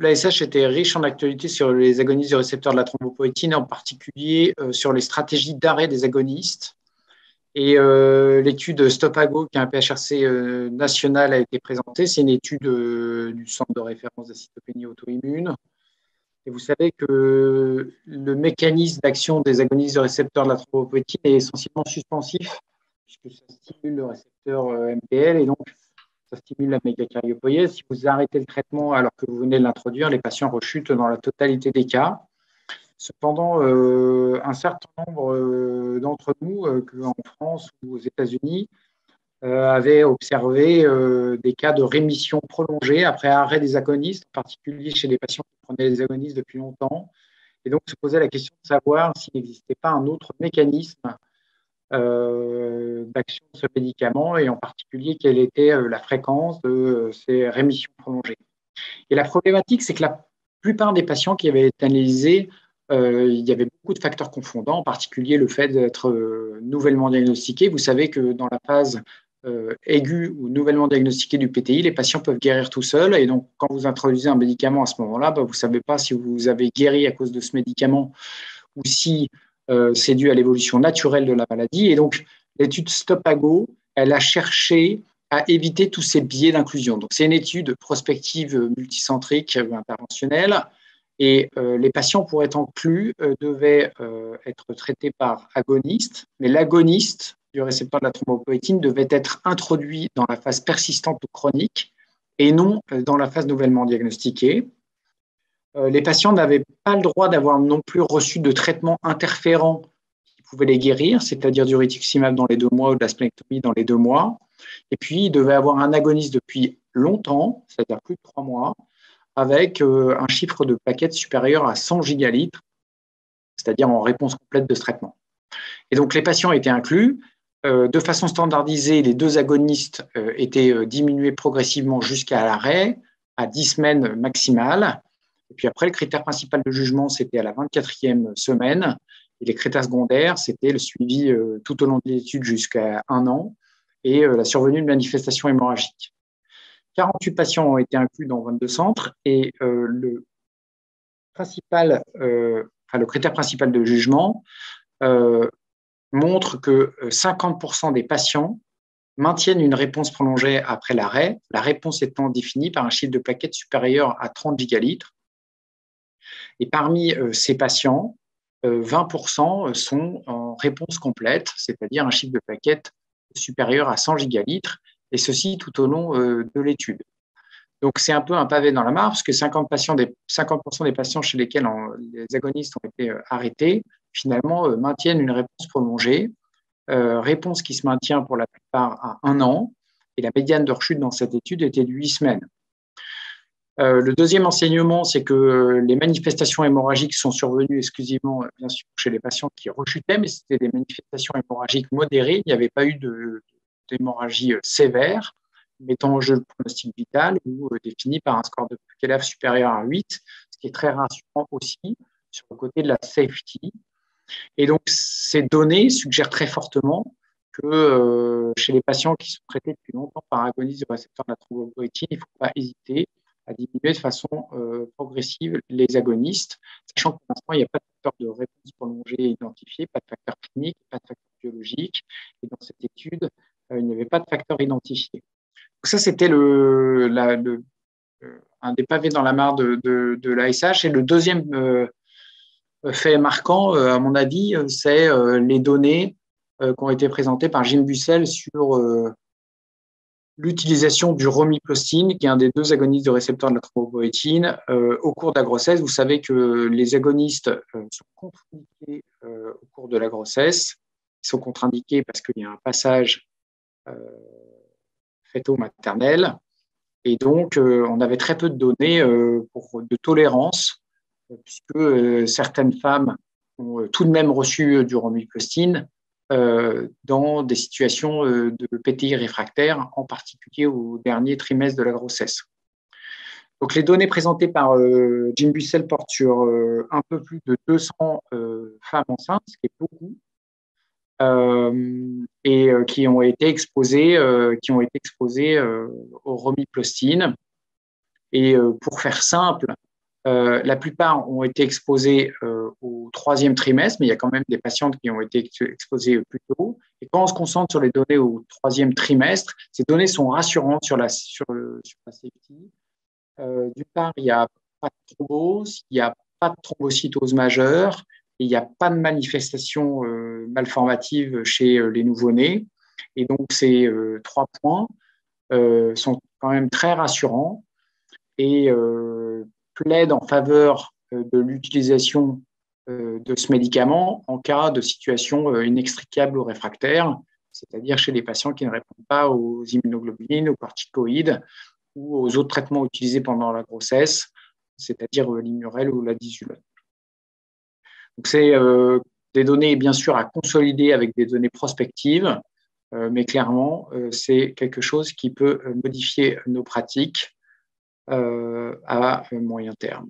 l'ASH était riche en actualité sur les agonistes du récepteur de la thrombopoïétine, en particulier sur les stratégies d'arrêt des agonistes. Et l'étude STOP-AGO, qui est un PHRC national, a été présentée. C'est une étude du Centre de référence de la cytopénie auto-immune. Et vous savez que le mécanisme d'action des agonistes du récepteur de la thrombopoïétine est essentiellement suspensif, puisque ça stimule le récepteur MPL et donc ça stimule la mégakaryopoïèse. Si vous arrêtez le traitement alors que vous venez de l'introduire, les patients rechutent dans la totalité des cas. Cependant, un certain nombre d'entre nous, en France ou aux États-Unis, avaient observé des cas de rémission prolongée après arrêt des agonistes, en particulier chez les patients qui prenaient les agonistes depuis longtemps. Et donc, se posait la question de savoir s'il n'existait pas un autre mécanisme d'action de ce médicament et en particulier quelle était la fréquence de ces rémissions prolongées. Et la problématique, c'est que la plupart des patients qui avaient été analysés, il y avait beaucoup de facteurs confondants, en particulier le fait d'être nouvellement diagnostiqué. Vous savez que dans la phase aiguë ou nouvellement diagnostiquée du PTI, les patients peuvent guérir tout seuls. Et donc, quand vous introduisez un médicament à ce moment-là, vous ne savez pas si vous avez guéri à cause de ce médicament ou si c'est dû à l'évolution naturelle de la maladie. Et donc, l'étude STOP-AGO, elle a cherché à éviter tous ces biais d'inclusion. Donc, c'est une étude prospective multicentrique interventionnelle et les patients, pour être inclus, devaient être traités par agoniste, mais l'agoniste du récepteur de la thrombopoïétine devait être introduit dans la phase persistante ou chronique et non dans la phase nouvellement diagnostiquée. Les patients n'avaient pas le droit d'avoir non plus reçu de traitement interférent qui pouvait les guérir, c'est-à-dire du rituximab dans les 2 mois ou de la splénectomie dans les 2 mois. Et puis, ils devaient avoir un agoniste depuis longtemps, c'est-à-dire plus de 3 mois, avec un chiffre de plaquettes supérieur à 100 gigalitres, c'est-à-dire en réponse complète de ce traitement. Et donc, les patients étaient inclus. De façon standardisée, les 2 agonistes étaient diminués progressivement jusqu'à l'arrêt, à 10 semaines maximales. Et puis après, le critère principal de jugement, c'était à la 24e semaine. Et les critères secondaires, c'était le suivi tout au long de l'étude jusqu'à 1 an et la survenue de manifestations hémorragiques. 48 patients ont été inclus dans 22 centres et le critère principal de jugement montre que 50% des patients maintiennent une réponse prolongée après l'arrêt, la réponse étant définie par un chiffre de plaquettes supérieur à 30 gigalitres. Et parmi ces patients, 20% sont en réponse complète, c'est-à-dire un chiffre de plaquettes supérieur à 100 gigalitres, et ceci tout au long de l'étude. Donc, c'est un peu un pavé dans la mare, parce que 50% des patients chez lesquels les agonistes ont été arrêtés, finalement, maintiennent une réponse prolongée, réponse qui se maintient pour la plupart à 1 an, et la médiane de rechute dans cette étude était de 8 semaines. Le deuxième enseignement, c'est que les manifestations hémorragiques sont survenues exclusivement, bien sûr, chez les patients qui rechutaient, mais c'était des manifestations hémorragiques modérées. Il n'y avait pas eu d'hémorragie sévère, mettant en jeu le pronostic vital ou défini par un score de Keller supérieur à 8, ce qui est très rassurant aussi sur le côté de la safety. Et donc, ces données suggèrent très fortement que chez les patients qui sont traités depuis longtemps par agonistes du récepteur de la thrombopoïétine, il ne faut pas hésiter à diminuer de façon progressive les agonistes, sachant que pour l'instant, il n'y a pas de facteur de réponse prolongée identifié, pas de facteur clinique, pas de facteur biologique. Et dans cette étude, il n'y avait pas de facteur identifié. Donc ça, c'était un des pavés dans la mare de l'ASH. Et le deuxième fait marquant, à mon avis, c'est les données qui ont été présentées par Jim Bussell sur l'utilisation du romiplostine, qui est un des 2 agonistes du récepteur de la thrombopoïétine, au cours de la grossesse. Vous savez que les agonistes sont contre-indiqués au cours de la grossesse. Ils sont contre-indiqués parce qu'il y a un passage fœto-maternel. Et donc, on avait très peu de données de tolérance, puisque certaines femmes ont tout de même reçu du romiplostine dans des situations de PTI réfractaire, en particulier au dernier trimestre de la grossesse. Donc, les données présentées par Jim Bussell portent sur un peu plus de 200 femmes enceintes, ce qui est beaucoup, et qui ont été exposées au romiplostine. Et pour faire simple, La plupart ont été exposés au troisième trimestre, mais il y a quand même des patientes qui ont été exposées plus tôt. Et quand on se concentre sur les données au troisième trimestre, ces données sont rassurantes sur la safety. D'une part, il n'y a pas de thrombose, il n'y a pas de thrombocytose majeure, et il n'y a pas de manifestations malformatives chez les nouveau-nés. Et donc, ces 3 points sont quand même très rassurants et plaident en faveur de l'utilisation de ce médicament en cas de situation inextricable ou réfractaire, c'est-à-dire chez les patients qui ne répondent pas aux immunoglobulines, aux corticoïdes ou aux autres traitements utilisés pendant la grossesse, c'est-à-dire l'Immurel ou la Dizulone. Donc, c'est des données, bien sûr, à consolider avec des données prospectives, mais clairement, c'est quelque chose qui peut modifier nos pratiques à moyen terme.